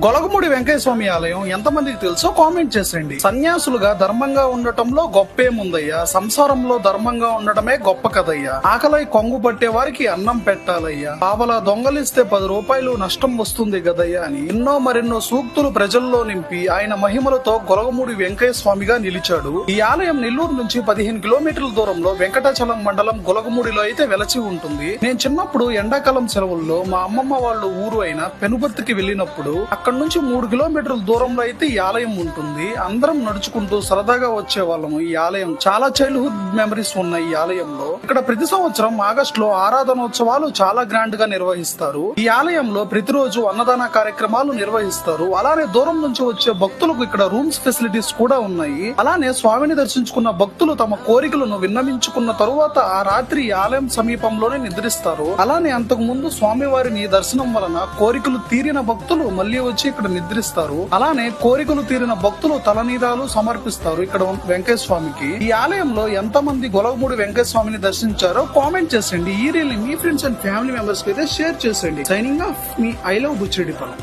గొలగమూడి వెంకయ్య స్వామి ఆలయం ఎంతమందికి తెలుసో కామెంట్ చేసేయండి. సన్యాసులుగా ధర్మంగా ఉండటంలో గొప్పేముందయ్యా, సంసారంలో ధర్మంగా ఉండటమే గొప్ప కదయ్యా. ఆకలై కొంగు పట్టే వారికి అన్నం పెట్టాలయ్యా, పావలా దొంగలిస్తే 10 రూపాయలు నష్టం వస్తుంది గదయ్యా అని ఎన్నో మరెన్నో సూక్తులు ప్రజల్లో నింపి ఆయన మహిమలతో గొలగమూడి వెంకయ్య స్వామిగా నిలిచాడు. ఈ ఆలయం నెల్లూరు నుంచి 15 కిలోమీటర్ల దూరంలో వెంకటాచలం మండలం గొలగమూడిలో అయితే వెలచి ఉంటుంది. నేను చిన్నప్పుడు ఎండాకాలం సెలవుల్లో మా అమ్మమ్మ వాళ్ళ ఊరు అయిన పెనుబర్తికి వెళ్ళినప్పుడు అక్కడ నుంచి 3 కిలోమీటర్ల దూరంలో అయితే ఈ ఆలయం ఉంటుంది. అందరం నడుచుకుంటూ సరదాగా వచ్చే వాళ్ళము. ఈ ఆలయం చాలా చైల్డ్హుడ్ మెమరీస్ ఉన్నాయి ఈ ఆలయంలో. ఇక్కడ ప్రతి సంవత్సరం ఆగస్టులో ఆరాధనోత్సవాలు చాలా గ్రాండ్ గా నిర్వహిస్తారు. ఈ ఆలయంలో ప్రతిరోజు అన్నదాన కార్యక్రమాలు నిర్వహిస్తారు. అలానే దూరం నుంచి వచ్చే భక్తులకు ఇక్కడ రూమ్స్ ఫెసిలిటీస్ కూడా ఉన్నాయి. అలానే స్వామిని దర్శించుకున్న భక్తులు తమ కోరికలను విన్నవించుకున్న తరువాత ఆ రాత్రి ఈ ఆలయం సమీపంలోనే నిద్రిస్తారు. అలానే అంతకు ముందు స్వామివారిని దర్శనం వలన కోరికలు తీరిన భక్తులు మళ్లీ వచ్చి ఇక్కడ నిద్రిస్తారు. అలానే కోరికలు తీరిన భక్తులు తలనీరాలు సమర్పిస్తారు ఇక్కడ వెంకయ్య స్వామికి. ఈ ఆలయంలో ఎంతమంది గొలగమూడి వెంకయ్య స్వామిని దర్శించారో కామెంట్ చేసేయండి. ఈ రీల్ ని మీ ఫ్రెండ్స్ అండ్ ఫ్యామిలీ మెంబర్స్ కి అయితే షేర్ చేసేయండి. సైనింగ్ ఆఫ్ మీ ఐ లవ్ బుచ్చిరెడ్డిపాలెం.